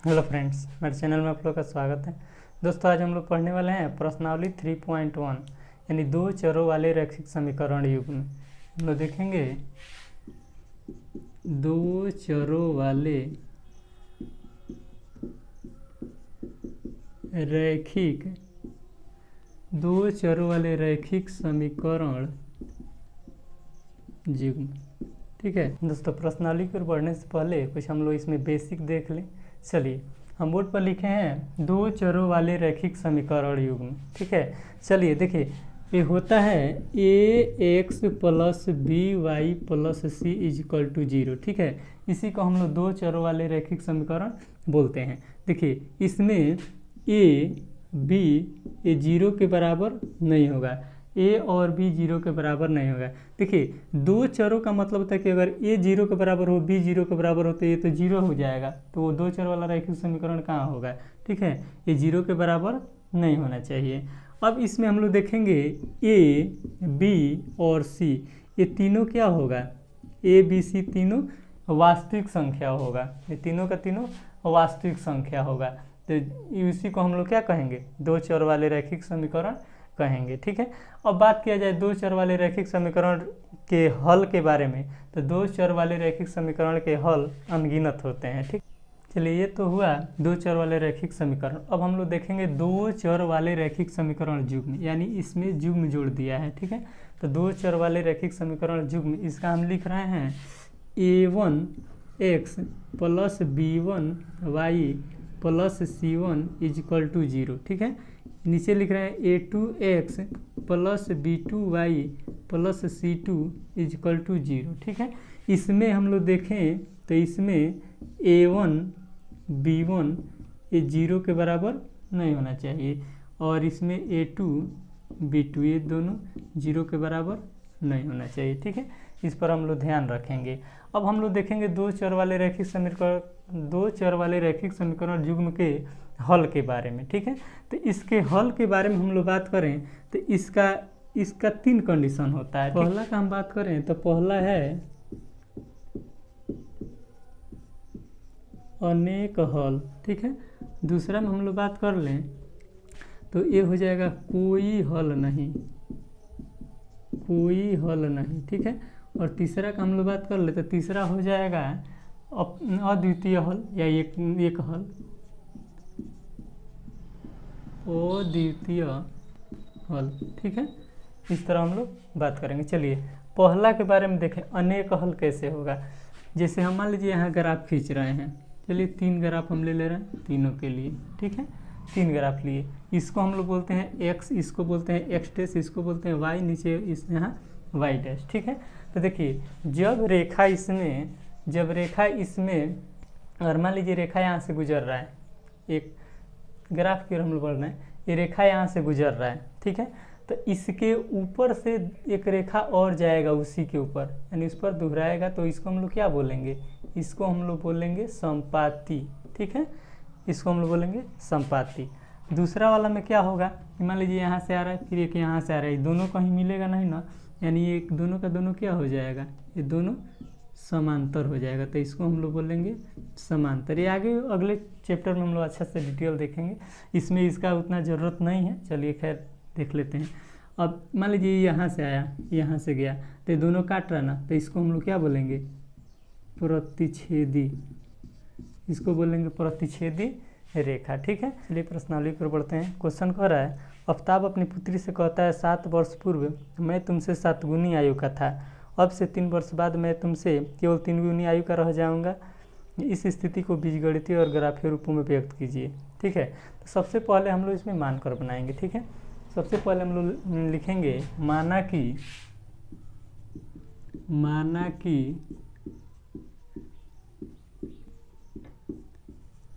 Hello friends, मेरे channel में आप लोग का स्वागत है। दोस्तों, आज हम लोग पढ़ने वाले हैं प्रश्नावली 3.1 यानी दो चरों वाले रैखिक समीकरण युग्म। हम लोग देखेंगे दो चरों वाले रैखिक समीकरण युग्म। ठीक है दोस्तों, प्रश्नावली की ओर बढ़ने से पहले कुछ हम लोग इसमें बेसिक देख लें। चलिए, हम बोर्ड पर लिखे हैं दो चरों वाले रैखिक समीकरण युग्म। ठीक है, चलिए देखिए, ये होता है ax plus by plus c equal to 0। ठीक है, इसी को हम लोग दो चरों वाले रैखिक समीकरण बोलते हैं। देखिए, इसमें a b ये 0 के बराबर नहीं होगा, a और b 0 के बराबर नहीं होगा। देखिए, दो चरों का मतलब होता है कि अगर a 0 के बराबर हो, b 0 के बराबर हो तो ये तो 0 हो जाएगा, तो वो दो चर वाला रैखिक समीकरण कहाँ होगा। ठीक है, ये 0 के बराबर नहीं होना चाहिए। अब इसमें हम लोग देखेंगे a b और c ये तीनों क्या होगा, a b c तीनों वास्तविक संख्या होगा। ये तीनों का तीनों वास्तविक संख्या होगा, तो इसी को हम लोग क्या कहेंगे, दो चर वाले रैखिक समीकरण कहेंगे। ठीक है, अब बात किया जाए दो चर वाले रैखिक समीकरण के हल के बारे में, तो दो चर वाले रैखिक समीकरण के हल अनगिनत होते हैं। ठीक, चलिए ये तो हुआ दो चर वाले रैखिक समीकरण। अब हम लोग देखेंगे दो चर वाले रैखिक समीकरण युग्म, यानी इसमें युग्म जोड़ दिया है। ठीक है, तो दो चर वाले रैखिक समीकरण युग्म, इसका हम लिख रहे हैं a1x plus b1y plus c1 is equal to 0। ठीक है, नीचे लिख रहे हैं a2x plus b2y plus c2 is equal to 0। ठीक है, इसमें हम लोग देखें तो इसमें a1 b1 ये 0 के बराबर नहीं होना चाहिए, और इसमें a2 b2 ये दोनों 0 के बराबर नहीं होना चाहिए। ठीक है, इस पर हम लोग ध्यान रखेंगे। अब हम लोग देखेंगे दो चर वाले रैखिक समीकरण युग्म के हल के बारे में। ठीक है, तो इसके हल के बारे में हम लोग बात करें तो इसका तीन कंडीशन होता है। पहला का हम बात करें तो पहला है अनेक हल। ठीक है, दूसरा में हम लोग बात कर लें तो ये हो जाएगा कोई हल नहीं। ठीक है, और तीसरा का हम लोग बात कर ले तो तीसरा हो जाएगा अद्वितीय हल या एक हल, अद्वितीय हल। ठीक है, इस तरह हम लोग बात करेंगे। चलिए पहला के बारे में देखें, अनेक हल कैसे होगा। जैसे हम मान लीजिए यहाँ ग्राफ खींच रहे हैं, चलिए तीन ग्राफ हम ले रहे हैं तीनों के लिए। ठीक है, तीन ग्राफ लिए, इसको हम लोग बोलते हैं x, इसको बोलते हैं x डैश, इसको बोलते हैं y, नीचे इस यहाँ y डैश। ठीक है, तो देखिए जब रेखा इसमें अगर मान लीजिए रेखा यहाँ से गुजर रहा है, एक ग्राफ की ओर हम लोग बढ़ रहे हैं, ये रेखा यहाँ से गुजर रहा है। ठीक है, तो इसके ऊपर से एक रेखा और जाएगा उसी के ऊपर, यानी उस पर दोहराएगा, तो इसको हम लोग क्या बोलेंगे, इसको हम लोग बोलेंगे संपाती। ठीक है, इसको हम लोग बोलेंगे संपाती। दूसरा वाला में क्या होगा, मान लीजिए यहाँ से आ रहा है, फिर एक यहाँ से आ रहा है, दोनों कहीं मिलेगा नहीं ना, यानी ये दोनों का दोनों क्या हो जाएगा, ये दोनों समांतर हो जाएगा, तो इसको हम लोग बोलेंगे समांतर। ये आगे अगले चैप्टर में हम लोग अच्छा से डिटेल देखेंगे, इसमें इसका उतना ज़रूरत नहीं है। चलिए खैर देख लेते हैं। अब मान लीजिए यहाँ से आया, यहाँ से गया, तो ये दोनों काट रहा ना, तो इसको हम लोग क्या बोलेंगे, प्रतिच्छेदी। इसको बोलेंगे प्रतिच्छेदी रेखा। ठीक है, चलिए प्रश्नावली पर बढ़ते हैं। क्वेश्चन कह रहा है, आफ्ताब अपनी पुत्री से कहता है 7 वर्ष पूर्व मैं तुमसे 7 गुनी आयु का था, अब से 3 वर्ष बाद मैं तुमसे केवल 3 गुनी आयु का रह जाऊंगा। इस स्थिति को बीजगणितीय और ग्राफीय रूपों में व्यक्त कीजिए। ठीक है, तो सबसे पहले हम लोग इसमें मानकर बनाएंगे। ठीक है, सबसे पहले हम लोग लिखेंगे माना कि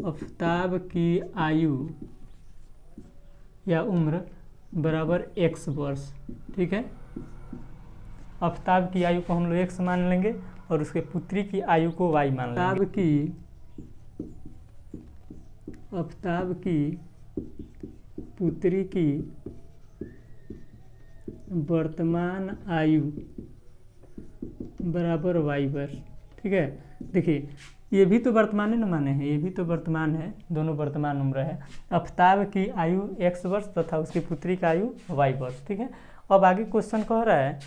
आफ्ताब की आयु या उम्र बराबर x वर्ष। ठीक है, आफ्ताब की आयु को हम लोग x मान लेंगे और उसके पुत्री की आयु को y मान लेंगे। आफ्ताब की पुत्री की वर्तमान आयु बराबर y वर्ष। ठीक है, देखिए ये भी तो वर्तमान न माने हैं, ये भी तो वर्तमान है, दोनों वर्तमान उम्र है। आफ्ताब की आयु x वर्ष तथा उसकी पुत्री का आयु y वर्ष। ठीक है, अब आगे क्वेश्चन कह रहा है,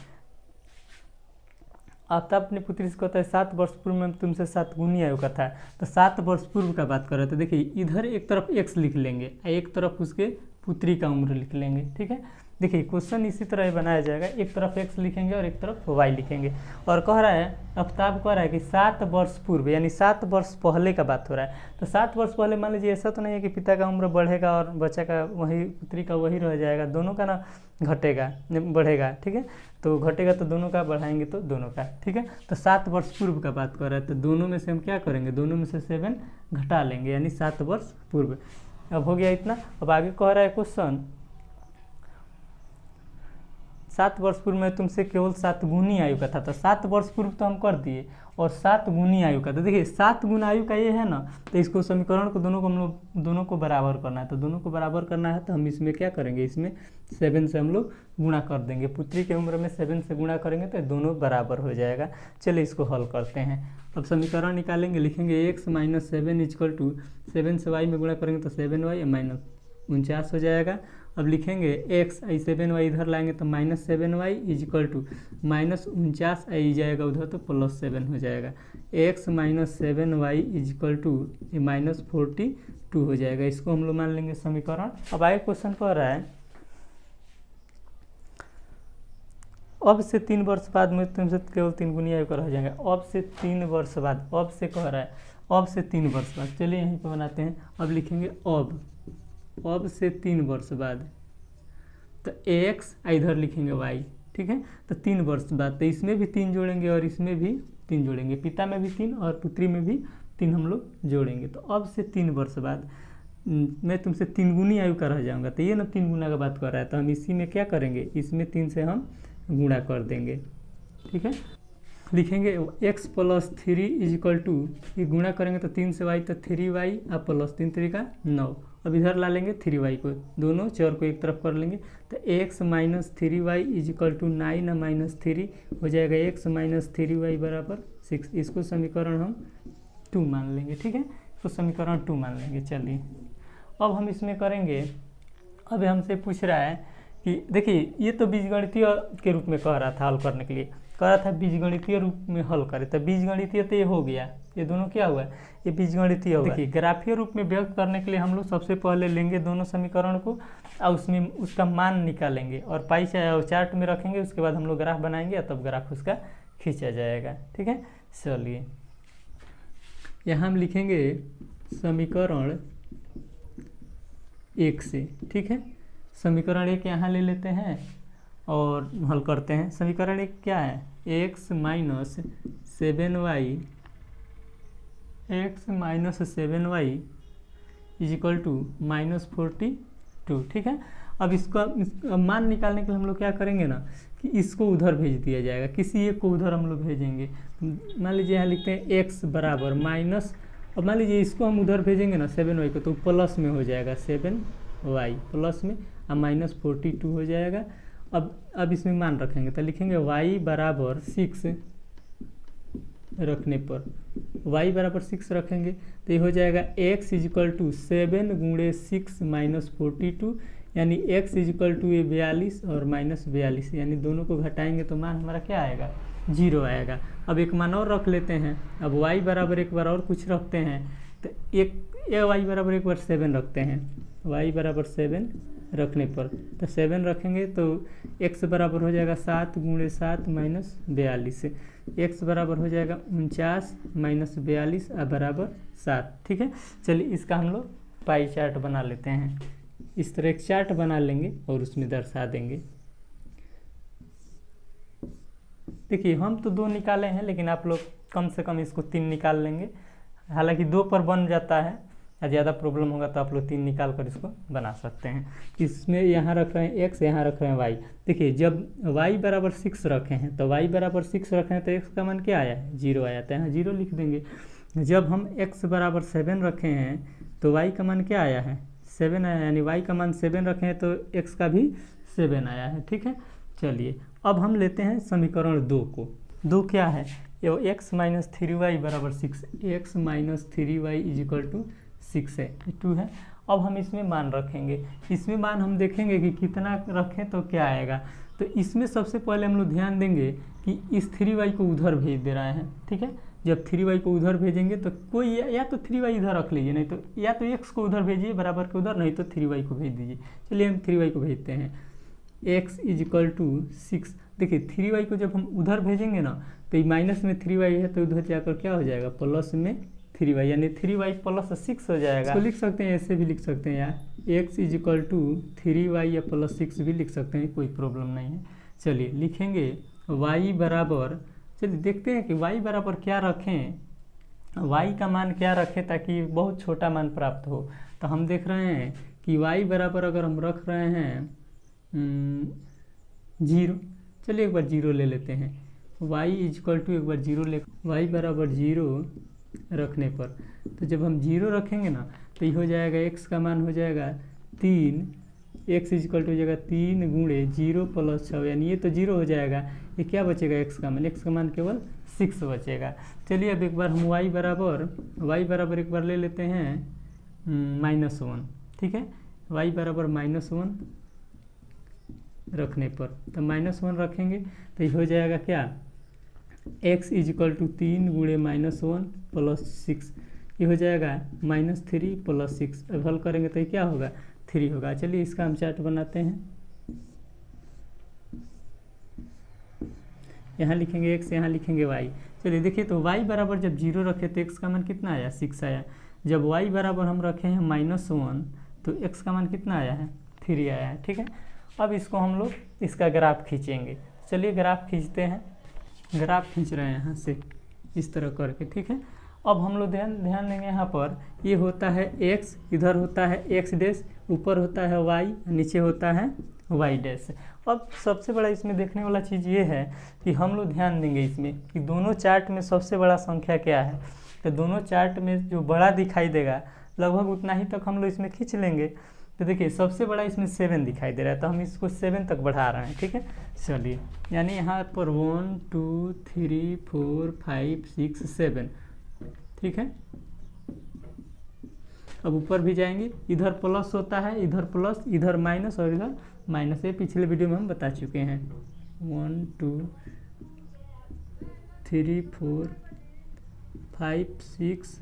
आफ्ताब अपनी पुत्री से कहता है 7 वर्ष पूर्व में तुमसे 7 गुनी आयु का था, तो 7 वर्ष पूर्व का बात कर रहे थे। देखिए इधर एक तरफ x लिख लेंगे, एक तरफ उसके पुत्री का उम्र लिख लेंगे। ठीक है, देखिए क्वेश्चन इसी तरह ही बनाया जाएगा, एक तरफ x लिखेंगे और एक तरफ y लिखेंगे। और कह रहा है, आफ्ताब कह रहा है कि 7 वर्ष पूर्व यानी 7 वर्ष पहले का बात हो रहा है। तो 7 वर्ष पहले मान लीजिए ऐसा तो नहीं है कि पिता का उम्र बढ़ेगा और बच्चा का वही, पुत्री का वही रह जाएगा, दोनों का ना घटेगा बढ़ेगा। ठीक है, तो घटेगा तो दोनों का, बढ़ाएंगे तो दोनों का। ठीक है, तो 7 वर्ष पूर्व का बात कर रहा है, तो दोनों में से हम क्या करेंगे, दोनों में से 7 घटा लेंगे, यानी 7 वर्ष पूर्व। अब हो गया इतना। अब आगे कह रहा है क्वेश्चन, 7 वर्ष पूर्व में तुमसे केवल 7 गुनी आयु का था, तो 7 वर्ष पूर्व तो हम कर दिए, और 7 गुनी आयु का, तो देखिए 7 गुना आयु का ये है ना, तो इसको समीकरण को दोनों को हम लोग दोनों को बराबर करना है। तो दोनों को बराबर करना है तो हम इसमें क्या करेंगे, इसमें 7 से हम लोग गुणा कर देंगे, पुत्री की उम्र में 7 से गुणा करेंगे तो दोनों बराबर हो जाएगा। चलिए इसको हल करते हैं। अब समीकरण निकालेंगे, लिखेंगे x - 7 इक्वल टू 7 से y में गुणा करेंगे तो 7y माइनस 49 हो जाएगा। अब लिखेंगे x, 7y इधर लाएंगे तो -7y इक्वल टू -49 आई जाएगा उधर तो +7 हो जाएगा। x - 7y इक्वल टू -42 हो जाएगा। इसको हम लोग मान लेंगे समीकरण। अब आगे क्वेश्चन पर रहा है, अब से 3 वर्ष बाद में तुमसे केवल 3 गुनी आयु का रह जाएगा। अब से 3 वर्ष बाद, अब से कह रहा है अब से 3 वर्ष बाद। चलिए यहीं पर बनाते हैं। अब लिखेंगे अब से 3 वर्ष बाद, तो x इधर लिखेंगे y। ठीक है, तो 3 वर्ष बाद, तो इसमें भी 3 जोड़ेंगे और इसमें भी 3 जोड़ेंगे, पिता में भी 3 और पुत्री में भी 3 हम लोग जोड़ेंगे। तो अब से 3 वर्ष बाद मैं तुमसे 3 गुनी आयु का रह जाऊंगा, तो ये ना 3 गुना का बात कर रहा है, तो हम इसी में क्या करेंगे, इसमें 3 से हम गुणा कर देंगे। ठीक है, लिखेंगे x + 3 इक्वल टू, ये गुणा करेंगे तो 3 से y तो 3y और प्लस 3 3 का 9। अब इधर ला लेंगे 3y को, दोनों चर को एक तरफ कर लेंगे, तो x - 3y इक्वल टू 9 - 3 हो जाएगा। x - 3y बराबर 6। इसको समीकरण हम 2 मान लेंगे। ठीक है, इसको समीकरण 2 मान लेंगे। चलिए अब हम इसमें करेंगे, अब हमसे पूछ रहा है कि देखिए ये तो बीजगणितीय के रूप में कह रहा था हल करने के लिए, कह रहा था बीजगणितीय रूप में हल करें, तो बीजगणितीय तो ये हो गया, ये दोनों क्या हुआ, ये बीजगणितीय हुआ। देखिए ग्राफीय रूप में व्यक्त करने के लिए हम लोग सबसे पहले लेंगे दोनों समीकरण को और उसमें उसका मान निकालेंगे और पाई चार्ट में रखेंगे। उसके बाद हम लोग ग्राफ बनाएंगे और तब ग्राफ उसका खींचा जाएगा। ठीक है, चलिए यहाँ हम लिखेंगे समीकरण 1 से। ठीक है, समीकरण 1 यहाँ ले लेते हैं और हल करते हैं। समीकरण 1 क्या है, x - 7y इक्वल टू -42। ठीक है, अब इसका मान निकालने के लिए हम लोग क्या करेंगे ना कि इसको उधर भेज दिया जाएगा, किसी एक को उधर हम लोग भेजेंगे। मान लीजिए यहाँ लिखते हैं x बराबर माइनस, अब मान लीजिए इसको हम उधर भेजेंगे ना 7y को, तो प्लस में हो जाएगा 7y प्लस में और -42 हो जाएगा। अब इसमें मान रखेंगे तो लिखेंगे y बराबर 6 रखने पर, y बराबर 6 रखेंगे तो ये हो जाएगा x इक्वल टू 7 × 6 - 42, यानी x इक्वल टू ये 42 और -42, यानी दोनों को घटाएंगे तो मान हमारा क्या आएगा, 0 आएगा। अब एक मान और रख लेते हैं, अब y बराबर एक बार और कुछ रखते हैं, तो y बराबर एक बार 7 रखते हैं, y बराबर 7 रखने पर तो 7 रखेंगे तो x बराबर हो जाएगा 7 × 7 - 42, x बराबर हो जाएगा 49 - 42 बराबर 7। ठीक है, चलिए इसका हम लोग पाई चार्ट बना लेते हैं। इस तरह एक चार्ट बना लेंगे और उसमें दर्शा देंगे। देखिए हम तो 2 निकाले हैं, लेकिन आप लोग कम से कम इसको 3 निकाल लेंगे। हालांकि 2 पर बन जाता है, ज़्यादा प्रॉब्लम होगा तो आप लोग 3 निकाल कर इसको बना सकते हैं। इसमें यहाँ रख रहे हैं x, यहाँ रख रहे हैं y। देखिए जब y बराबर 6 रखे हैं तो y बराबर 6 रखे हैं तो x का मान क्या आया है, 0 आया, तो यहाँ 0 लिख देंगे। जब हम x बराबर 7 रखे हैं तो y का मान क्या आया है, 7 आया, यानी y का मान 7 रखे हैं तो x का भी 7 आया है। ठीक है, चलिए अब हम लेते हैं समीकरण 2 को। 2 क्या है, एक्स माइनस 3y बराबर 6, x minus 3y is equal to 6 है, 2 है। अब हम इसमें मान रखेंगे, इसमें मान हम देखेंगे कि कितना रखें तो क्या आएगा। तो इसमें सबसे पहले हम लोग ध्यान देंगे कि इस 3y को उधर भेज दे रहे हैं, ठीक है। जब 3y को उधर भेजेंगे तो कोई या तो 3y इधर रख लीजिए, नहीं तो या तो x को उधर भेजिए बराबर के उधर, नहीं तो 3y को भेज दीजिए। चलिए हम 3y को भेजते हैं, x इज इक्वल टू 6। देखिए 3y को जब हम उधर भेजेंगे ना तो ये माइनस में 3y है तो उधर जाकर क्या हो जाएगा, प्लस में 3y, यानी 3y प्लस 6 हो जाएगा। तो लिख सकते हैं, ऐसे भी लिख सकते हैं यार, x is equal to 3y या प्लस 6 भी लिख सकते हैं, कोई प्रॉब्लम नहीं है। चलिए लिखेंगे y बराबर, चलिए देखते हैं कि y बराबर क्या रखें, y का मान क्या रखें ताकि बहुत छोटा मान प्राप्त हो। तो हम देख रहे हैं कि y बराबर अगर हम रख रहे हैं 0, चलिए एक बार 0 ले लेते हैं, y इज इक्वल टू एक बार 0 ले, y बराबर 0 रखने पर, तो जब हम 0 रखेंगे ना तो ये हो जाएगा x का मान हो जाएगा 3, x इज इक्वल टू हो जाएगा 3 गुणे 0 प्लस 6, यानी ये तो 0 हो जाएगा, ये क्या बचेगा x का मान केवल 6 बचेगा। चलिए अब एक बार हम y बराबर एक बार ले लेते हैं -1, ठीक है। y बराबर -1 रखने पर, तो -1 रखेंगे तो ये हो जाएगा क्या, x इज इक्वल टू 3 गुणे -1 प्लस 6, ये हो जाएगा -3 प्लस 6। अब हल करेंगे तो ये क्या होगा, 3 होगा। चलिए इसका हम चार्ट बनाते हैं, यहाँ लिखेंगे x, यहाँ लिखेंगे y। चलिए देखिए तो y बराबर जब 0 रखे तो x का मान कितना आया, 6 आया। जब y बराबर हम रखे हैं -1 तो x का मान कितना आया है, 3 आया है, ठीक है। अब इसको हम लोग इसका ग्राफ खींचेंगे। चलिए ग्राफ खींचते हैं, ग्राफ खींच रहे हैं यहाँ से इस तरह करके, ठीक है। अब हम लोग ध्यान देंगे यहाँ पर, ये होता है x, इधर होता है x डैश, ऊपर होता है y, नीचे होता है y डैश। अब सबसे बड़ा इसमें देखने वाला चीज़ ये है कि हम लोग ध्यान देंगे इसमें कि दोनों चार्ट में सबसे बड़ा संख्या क्या है। तो दोनों चार्ट में जो बड़ा दिखाई देगा लगभग उतना ही तक हम लोग इसमें खींच लेंगे। तो देखिए सबसे बड़ा इसमें 7 दिखाई दे रहा है, तो हम इसको 7 तक बढ़ा रहे हैं, ठीक है। चलिए यानी यहाँ पर 1 2 3 4 5 6 7, ठीक है। अब ऊपर भी जाएंगे, इधर प्लस होता है, इधर प्लस, इधर माइनस और इधर माइनस, ये पिछले वीडियो में हम बता चुके हैं। 1 2 3 4 5 6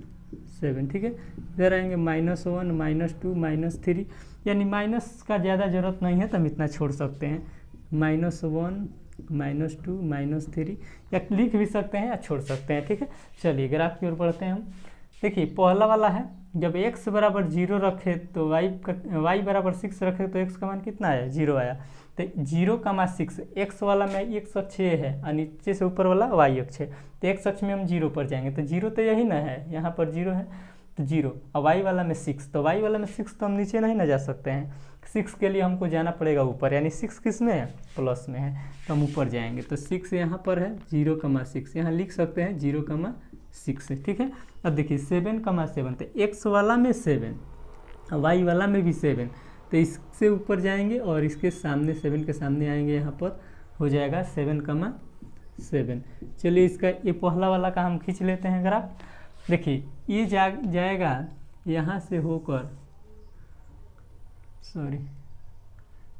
7, ठीक है। इधर आएंगे -1 -2 -3, यानी माइनस का ज़्यादा ज़रूरत नहीं है तो हम इतना छोड़ सकते हैं, -1 -2 -3, या लिख भी सकते हैं या छोड़ सकते हैं, ठीक है। चलिए ग्राफ की ओर बढ़ते हैं हम। देखिए पहला वाला है, जब x बराबर 0 रखे तो y बराबर 6 रखे तो x का मान कितना आया, 0 आया। तो 0,6, x वाला में x अक्ष है और नीचे से ऊपर वाला y अक्ष है, तो x अक्ष में हम 0 पर जाएंगे, तो 0 तो यही ना है, यहाँ पर 0 है तो 0, और y वाला में 6, तो y वाला में 6 तो हम नीचे नहीं ना जा सकते हैं, 6 के लिए हमको जाना पड़ेगा ऊपर, यानी 6 किस में है, प्लस में है, तो हम ऊपर जाएंगे। तो 6 यहाँ पर है, 0,6 यहाँ लिख सकते हैं 0,6, ठीक है। अब देखिए 7,7, तो x वाला में 7, y वाला में भी 7, तो इससे ऊपर जाएंगे और इसके सामने 7 के सामने आएंगे, यहाँ पर हो जाएगा 7,7। चलिए इसका ये पहला वाला का हम खींच लेते हैं ग्राफ। देखिए ये जाएगा यहाँ से होकर, सॉरी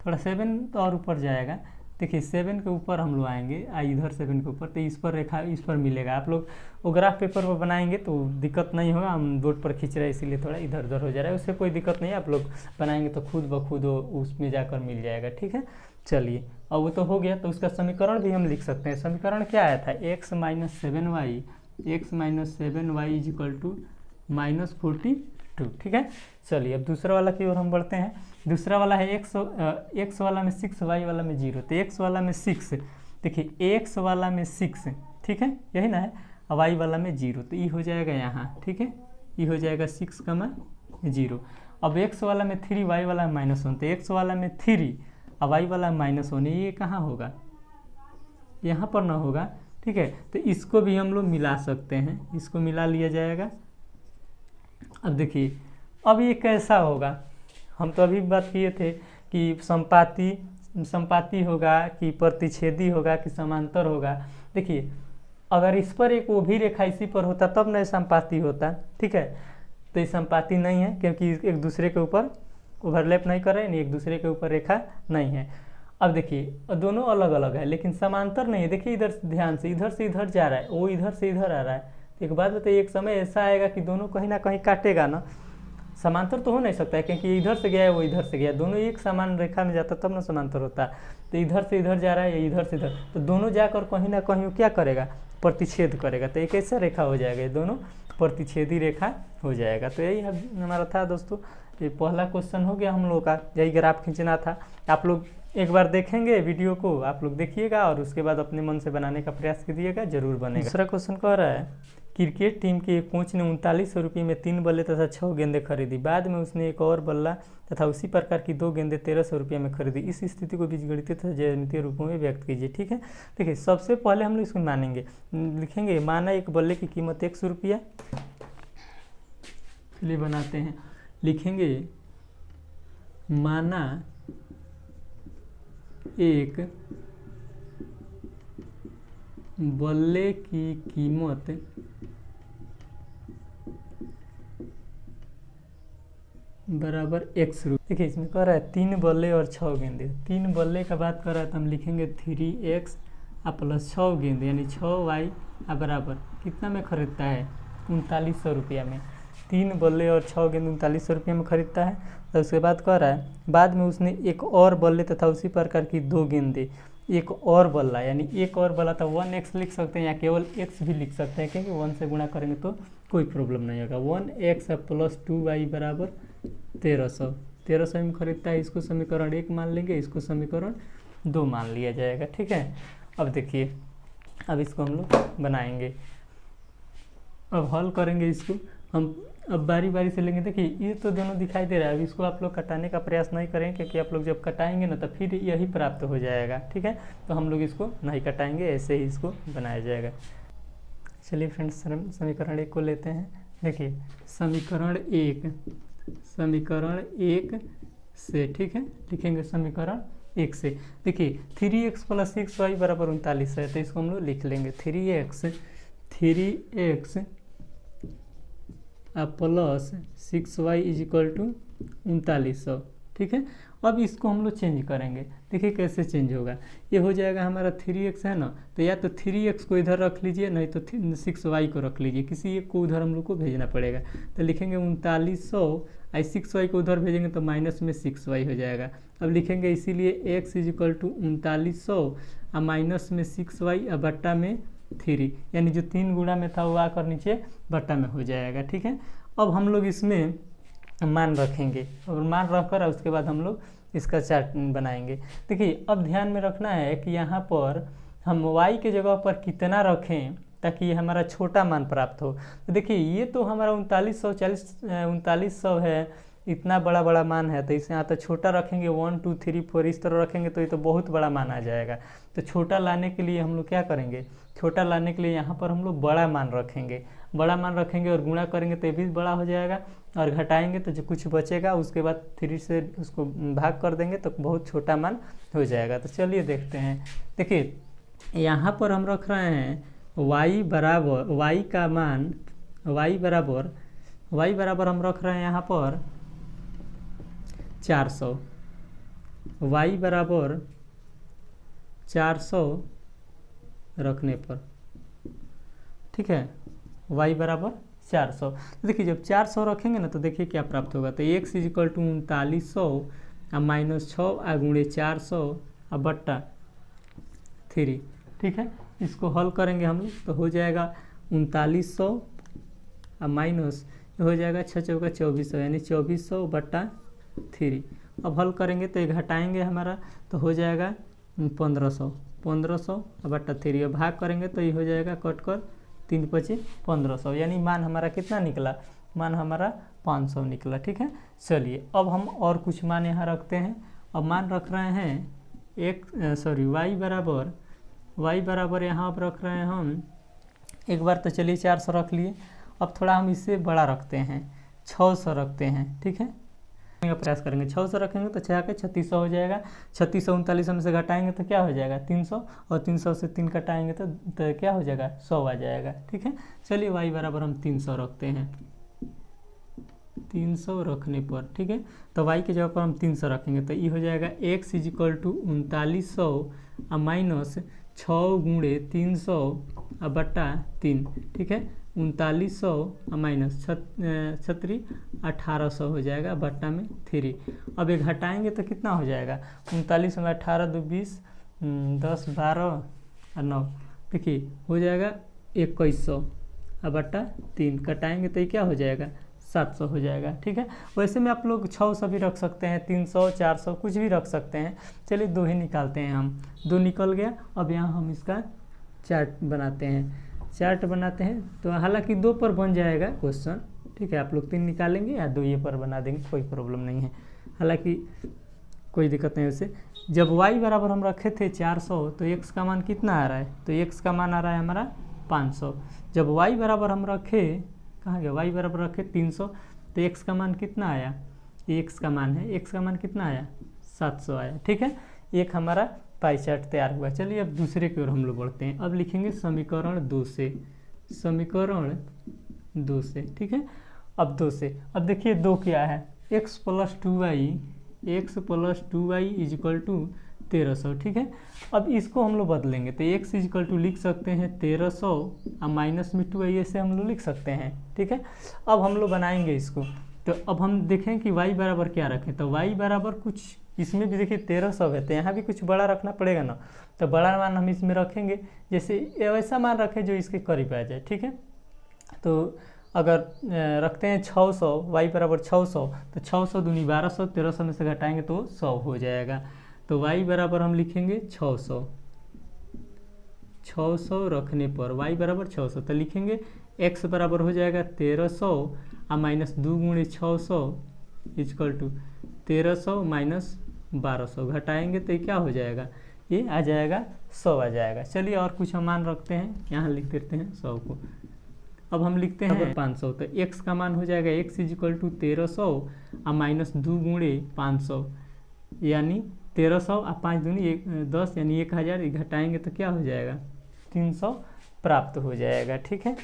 थोड़ा 7 और ऊपर जाएगा। देखिए 7 के ऊपर हम लोग आएंगे, इधर 7 के ऊपर, तो इस पर रेखा इस पर मिलेगा। आप लोग वो ग्राफ पेपर पर बनाएंगे तो दिक्कत नहीं होगा, हम बोर्ड पर खींच रहे हैं इसीलिए थोड़ा इधर उधर हो जा रहा है, उससे कोई दिक्कत नहीं है। आप लोग बनाएंगे तो खुद ब खुद उसमें जाकर मिल जाएगा, ठीक है। चलिए अब वो तो हो गया, तो उसका समीकरण भी हम लिख सकते हैं। समीकरण क्या आया था, x - 7y is equal to -42, ठीक है। चलिए अब दूसरा वाला की ओर हम बढ़ते हैं। दूसरा वाला है x वाला में 6, y वाला में 0, तो x वाला में 6, देखिए x वाला में 6, ठीक है, यही ना है, और y वाला में 0, तो ये हो जाएगा यहाँ, ठीक है, ये हो जाएगा 6,0। अब x वाला में 3, y वाला में -1, तो x वाला में 3 और y वाला में -1, ये कहाँ होगा, यहाँ पर ना होगा, ठीक है। तो इसको भी हम लोग मिला सकते हैं, इसको मिला लिया जाएगा। अब देखिए अब ये कैसा होगा, हम तो अभी बात किए थे कि संपाती होगा कि प्रतिच्छेदी होगा कि समांतर होगा। देखिए अगर इस पर एक वो भी रेखा इसी पर होता तब न समपाती होता, ठीक है। तो ये समपाती नहीं है क्योंकि एक दूसरे के ऊपर ओवरलैप नहीं कर रहे हैं, एक दूसरे के ऊपर रेखा नहीं है। अब देखिए दोनों अलग अलग है लेकिन समांतर नहीं है। देखिए इधर ध्यान से इधर जा रहा है, वो इधर से इधर आ रहा है। तो एक बात बताइए, एक समय ऐसा आएगा कि दोनों कहीं ना कहीं काटेगा ना, समांतर तो हो नहीं सकता है क्योंकि इधर से गया है वो इधर से गया, दोनों एक समान रेखा में जाता तब ना समांतर होता। तो इधर से इधर जा रहा है, इधर से इधर, तो दोनों जाकर कहीं ना कहीं क्या करेगा, प्रतिच्छेद करेगा। तो एक ऐसा रेखा हो जाएगा, ये दोनों प्रतिच्छेदी रेखा हो जाएगा। तो यही हमारा था दोस्तों, ये पहला क्वेश्चन हो गया हम लोग का, यही ग्राफ खींचना था। आप लोग एक बार देखेंगे वीडियो को, आप लोग देखिएगा और उसके बाद अपने मन से बनाने का प्रयास कीजिएगा, जरूर बनेगा। दूसरा क्वेश्चन कह रहा है, क्रिकेट टीम के एक कोच ने 3900 रुपये में 3 बल्ले तथा 6 गेंदें खरीदी। बाद में उसने एक और बल्ला तथा उसी प्रकार की 2 गेंदें 1300 रुपये में खरीदी। इस स्थिति को बीजगणितीय तथा ज्यामितीय रूपों में व्यक्त कीजिए, ठीक है। देखिए सबसे पहले हम लोग इसको मानेंगे, लिखेंगे माना एक बल्ले की कीमत 100 रुपया, चलिए बनाते हैं, लिखेंगे माना एक बल्ले की कीमत बराबर 100 रुपये। देखिए इसमें कह रहा है 3 बल्ले और 6 गेंदे। 3 बल्ले का बात कर रहा है तो हम लिखेंगे 3x प्लस 6 गेंदे यानी 6y बराबर कितना में खरीदता है, 3900 रुपया में। 3 बल्ले और 6 गेंदे 3900 रुपये में खरीदता है। तो उसके बाद कह रहा है बाद में उसने एक और बल्ले तथा उसी प्रकार की 2 गेंदे, एक और बल्ला यानी एक और बल्ला, तो 1x लिख सकते हैं या केवल x भी लिख सकते हैं क्योंकि 1 से गुणा करेंगे तो कोई प्रॉब्लम नहीं होगा। 1x प्लस 2y बराबर 1300 में खरीदता है। इसको समीकरण 1 मान लेंगे, इसको समीकरण 2 मान लिया जाएगा, ठीक है। अब देखिए अब इसको हम लोग बनाएंगे, अब हल करेंगे इसको हम, अब बारी बारी से लेंगे। देखिए ये तो दोनों दिखाई दे रहा है, अब इसको आप लोग कटाने का प्रयास नहीं करेंगे क्योंकि आप लोग जब कटाएंगे ना तो फिर यही प्राप्त हो जाएगा, ठीक है। तो हम लोग इसको नहीं कटाएंगे, ऐसे ही इसको बनाया जाएगा। चलिए फ्रेंड्स समीकरण 1 को लेते हैं। देखिए समीकरण 1 से, ठीक है, लिखेंगे समीकरण 1 से। देखिए 3x प्लस 6y बराबर 39 है, तो इसको हम लोग लिख लेंगे 3x plus 6y is equal to 3900, ठीक है। अब इसको हम लोग चेंज करेंगे, देखिए कैसे चेंज होगा। ये हो जाएगा हमारा 3x है ना, तो या तो 3x को इधर रख लीजिए, नहीं तो 6y को रख लीजिए, किसी एक को उधर हम लोग को भेजना पड़ेगा। तो लिखेंगे 3900, 6y को उधर भेजेंगे तो माइनस में 6y हो जाएगा। अब लिखेंगे इसीलिए x इज इक्वल टू 3900 और माइनस में 6y और बट्टा में 3, यानी जो 3 गुणा में था वो आकर नीचे बट्टा में हो जाएगा, ठीक है। अब हम लोग इसमें मान रखेंगे और मान रखकर उसके बाद हम लोग इसका चार्ट बनाएंगे। देखिए अब ध्यान में रखना है कि यहाँ पर हम y के जगह पर कितना रखें ताकि ये हमारा छोटा मान प्राप्त हो। तो देखिए ये तो हमारा 3900 है, इतना बड़ा बड़ा मान है, तो इसे यहाँ तो छोटा रखेंगे 1 2 3 4 इस तरह रखेंगे तो ये तो बहुत बड़ा मान आ जाएगा। तो छोटा लाने के लिए हम लोग क्या करेंगे, छोटा लाने के लिए यहाँ पर हम लोग बड़ा मान रखेंगे, बड़ा मान रखेंगे और गुणा करेंगे तो ये भी बड़ा हो जाएगा और घटाएंगे तो जो कुछ बचेगा उसके बाद 3 से उसको भाग कर देंगे तो बहुत छोटा मान हो जाएगा। तो चलिए देखते हैं। देखिए यहाँ पर हम रख रहे हैं y बराबर, y का मान y बराबर हम रख रहे हैं यहाँ पर 400, y बराबर 400 रखने पर, ठीक है, y बराबर 400। तो देखिए जब 400 रखेंगे ना तो देखिए क्या प्राप्त होगा। तो x इज इक्वल टू 3900 और माइनस 6 गुणे 400 और बट्टा 3, ठीक है। इसको हल करेंगे हम लोग तो हो जाएगा 3900 और माइनस हो जाएगा 6 चौका 2400 यानी 2400 बट्टा 3। अब हल करेंगे तो ये घटाएंगे हमारा तो हो जाएगा 1500 और बट्टा 3 और भाग करेंगे तो ये हो जाएगा कट कर 3 × 5 = 1500, यानी मान हमारा कितना निकला, मान हमारा 500 निकला, ठीक है। चलिए अब हम और कुछ मान यहाँ रखते हैं। अब मान रख रहे हैं y बराबर यहाँ अब रख रहे हैं हम, एक बार तो चलिए 400 रख लिए, अब थोड़ा हम इससे बड़ा रखते हैं 600 रखते हैं, ठीक है। प्रयास करेंगे। 600 रखेंगे तो 6 के 3600 हो जाएगा। 3600 3900 में से घटाएंगे तो क्या हो जाएगा 300, और 300 से 3 घटाएंगे तो क्या हो जाएगा 100 आ जाएगा। ठीक है, चलिए y बराबर हम 300 रखते हैं। 300 रखने पर ठीक है, तो y की जगह पर हम 300 रखेंगे तो ये हो जाएगा x = 3900 माइनस 6 गुणे 300 बटा 3। ठीक है, 3900 माइनस 1800 हो जाएगा बट्टा में 3। अब ये घटाएंगे तो कितना हो जाएगा 39 में 18 2 20 10 12 और 9, देखिए हो जाएगा 2100 बट्टा 3। कटाएंगे तो ये क्या हो जाएगा 700 हो जाएगा। ठीक है, वैसे में आप लोग 600 भी रख सकते हैं, 300 400 कुछ भी रख सकते हैं। चलिए 2 ही निकालते हैं हम, 2 निकल गया। अब यहाँ हम इसका चार्ट बनाते हैं तो हालांकि 2 पर बन जाएगा क्वेश्चन। ठीक है, आप लोग 3 निकालेंगे या 2 ये पर बना देंगे, कोई प्रॉब्लम नहीं है, हालांकि कोई दिक्कत नहीं। वैसे जब y बराबर हम रखे थे 400 तो x का मान कितना आ रहा है, तो x का मान आ रहा है हमारा 500। जब y बराबर हम रखे, कहाँ गया, y बराबर रखे 300 तो x का मान कितना आया, ये x का मान है, x का मान कितना आया 700 आया। ठीक है, एक हमारा पाई चार्ट तैयार हुआ। चलिए अब दूसरे की ओर हम लोग बढ़ते हैं। अब लिखेंगे समीकरण 2 से, समीकरण 2 से। ठीक है, अब 2 से, अब देखिए 2 क्या है, x + 2y = 1300। ठीक है, अब इसको हम लोग बदलेंगे तो x = लिख सकते हैं 1300 और माइनस में 2y ऐसे हम लोग लिख सकते हैं। ठीक है, अब हम लोग बनाएंगे इसको, तो अब हम देखें कि y बराबर क्या रखें, तो y बराबर कुछ इसमें भी देखिए 1300 है तो यहाँ भी कुछ बड़ा रखना पड़ेगा ना, तो बड़ा मान हम इसमें रखेंगे, जैसे वैसा मान रखें जो इसके करीब आ जाए। ठीक है, तो अगर रखते हैं 600, y बराबर 600 तो 600 दूनी 1200, 1300 में से घटाएंगे तो 100 हो जाएगा। तो y बराबर हम लिखेंगे 600 रखने पर y बराबर 600 तो लिखेंगे x बराबर हो जाएगा 1300 और माइनस 2 गुणे 600 = 1300 माइनस 1200, घटाएंगे तो ये क्या हो जाएगा, ये आ जाएगा 100 आ जाएगा। चलिए और कुछ हम मान रखते हैं, यहाँ लिख देते हैं 100 को। अब हम लिखते हैं 500 तो x का मान हो जाएगा x = 1300 और माइनस 2 गुणे 500 यानी 1300 और 5 दूनी 10 यानी 1000, घटाएंगे तो क्या हो जाएगा 300 प्राप्त हो जाएगा। ठीक है,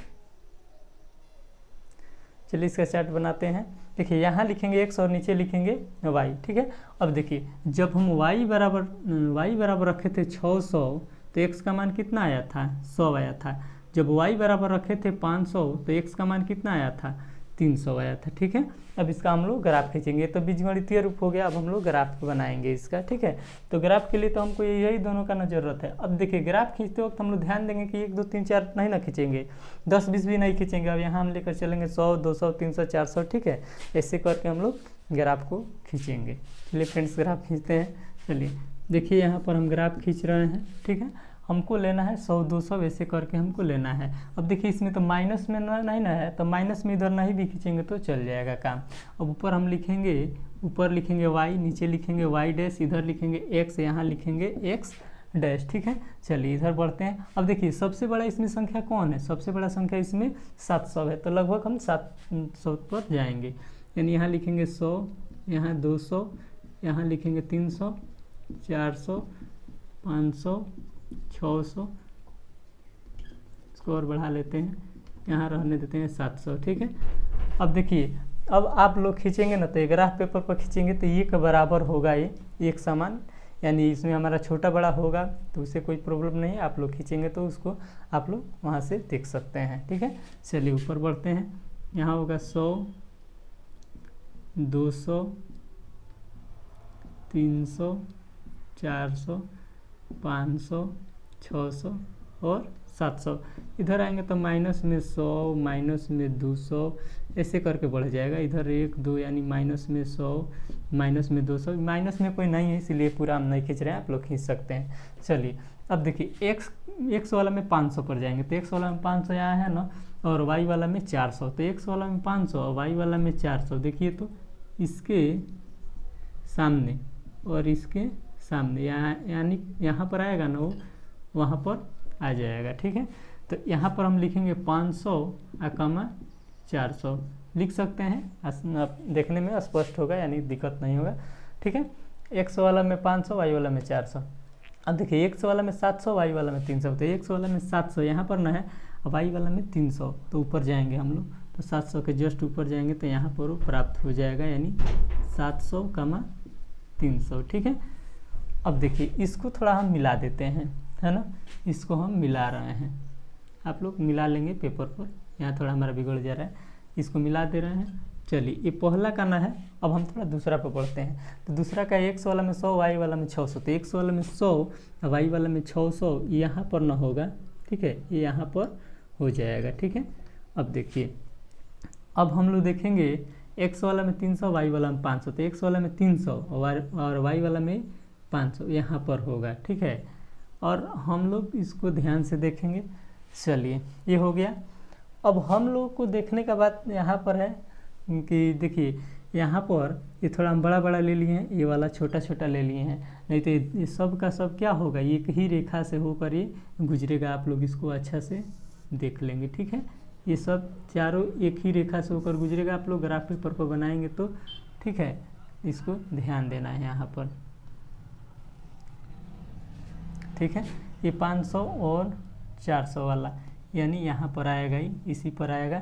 चलिए इसका चार्ट बनाते हैं। देखिए यहाँ लिखेंगे x और नीचे लिखेंगे y। ठीक है, अब देखिए जब हम y बराबर रखे थे 600 तो x का मान कितना आया था 100 आया था। जब y बराबर रखे थे 500 तो x का मान कितना आया था 300 आया था। ठीक है, अब इसका हम लोग ग्राफ खींचेंगे, तो बीजगणितीय रूप हो गया। अब हम लोग ग्राफ बनाएंगे इसका। ठीक है, तो ग्राफ के लिए तो हमको यही दोनों का ना जरूरत है। अब देखिए ग्राफ खींचते वक्त हम लोग ध्यान देंगे कि 1 2 3 4 नहीं ना खींचेंगे, 10 20 भी नहीं खींचेंगे। अब यहाँ हम लेकर चलेंगे 100 200 300 400। ठीक है, ऐसे करके हम लोग ग्राफ को खींचेंगे। चलिए फ्रेंड्स ग्राफ खींचते हैं। चलिए देखिए यहाँ पर हम ग्राफ खींच रहे हैं। ठीक है, हमको लेना है 100 200 वैसे करके हमको लेना है। अब देखिए इसमें तो माइनस में नहीं ना है, तो माइनस में इधर नहीं भी खींचेंगे तो चल जाएगा काम। अब ऊपर हम लिखेंगे, ऊपर लिखेंगे y, नीचे लिखेंगे y डैश, इधर लिखेंगे x, यहाँ लिखेंगे x डैश। ठीक है, चलिए इधर बढ़ते हैं। अब देखिए सबसे बड़ा इसमें संख्या कौन है, सबसे बड़ा संख्या इसमें 700 है, तो लगभग हम 700 पर जाएंगे। यानी यहाँ लिखेंगे 100, यहाँ 200, यहाँ लिखेंगे 300 400 500 600, इसको और बढ़ा लेते हैं, यहाँ रहने देते हैं 700। ठीक है, अब देखिए अब आप लोग खींचेंगे ना तो ग्राफ पेपर पर खींचेंगे तो ये के बराबर होगा, ये एक समान, यानी इसमें हमारा छोटा बड़ा होगा तो उससे कोई प्रॉब्लम नहीं है। आप लोग खींचेंगे तो उसको आप लोग वहाँ से देख सकते हैं। ठीक है, चलिए ऊपर बढ़ते हैं। यहाँ होगा 100 200 300 400 500 600 और 700। इधर आएंगे तो माइनस में 100 माइनस में 200 ऐसे करके बढ़ जाएगा। इधर 1 2 यानी माइनस में 100 माइनस में 200, माइनस में कोई नहीं है इसीलिए पूरा हम नहीं खींच रहे हैं, आप लोग खींच सकते हैं। चलिए अब देखिए x वाला में 500 पर जाएंगे तो x वाला में 500 यहाँ है ना, और y वाला में 400, तो x वाला में 500 और y वाला में 400। देखिए तो इसके सामने और इसके सामने यानी यहाँ पर आएगा ना, वो वहाँ पर आ जाएगा। ठीक है, तो यहाँ पर हम लिखेंगे 500 = 400, लिख सकते हैं, देखने में स्पष्ट होगा, यानी दिक्कत नहीं होगा। ठीक है, x वाला में 500, y वाला में 400। अब देखिए x वाला में 700, y वाला में 300, तो x वाला में 700 यहाँ पर ना है, y वाला में 300, तो ऊपर जाएंगे हम लोग, तो 700 के जस्ट ऊपर जाएंगे तो यहाँ पर वो प्राप्त हो जाएगा, यानी 700, 300। ठीक है, अब देखिए इसको थोड़ा हम मिला देते हैं, है ना, इसको हम मिला रहे हैं, आप लोग मिला लेंगे पेपर पर, यहाँ थोड़ा हमारा बिगड़ जा रहा है, इसको मिला दे रहे हैं। चलिए ये पहला का ना है, अब हम थोड़ा दूसरा पे पढ़ते हैं। तो दूसरा का x वाला में 100, y वाला में 600, तो x वाला में 100, y वाला में 600 यहाँ पर ना होगा। ठीक है, ये यहाँ पर हो जाएगा। ठीक है, अब देखिए, अब हम लोग देखेंगे x वाला में 300, y वाला में 500, तो x वाला में 300 और y वाला में 500 यहाँ पर होगा। ठीक है, और हम लोग इसको ध्यान से देखेंगे। चलिए ये हो गया। अब हम लोग को देखने का बात यहाँ पर है कि देखिए यहाँ पर ये थोड़ा हम बड़ा बड़ा ले लिए हैं, ये वाला छोटा छोटा ले लिए हैं, नहीं तो ये सब का सब क्या होगा, एक ही रेखा से होकर ये गुजरेगा। आप लोग इसको अच्छा से देख लेंगे। ठीक है, ये सब चारों एक ही रेखा से होकर गुजरेगा। आप लोग ग्राफ पेपर पर बनाएंगे तो ठीक है, इसको ध्यान देना है यहाँ पर। ठीक है, ये 500 और 400 वाला यानी यहाँ पर आएगा, ही इसी पर आएगा,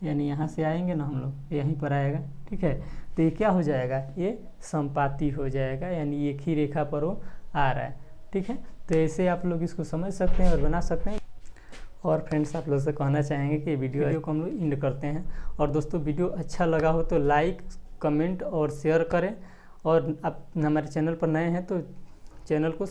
यानी यहाँ से आएंगे ना हम लोग, यहीं पर आएगा। ठीक है, तो ये क्या हो जाएगा, ये संपाती हो जाएगा, यानी एक ही रेखा पर वो आ रहा है। ठीक है, तो ऐसे आप लोग इसको समझ सकते हैं और बना सकते हैं। और फ्रेंड्स, आप लोग से कहना चाहेंगे कि वीडियो को हम लोग एंड करते हैं। और दोस्तों, वीडियो अच्छा लगा हो तो लाइक, कमेंट और शेयर करें। और आप हमारे चैनल पर नए हैं तो चैनल को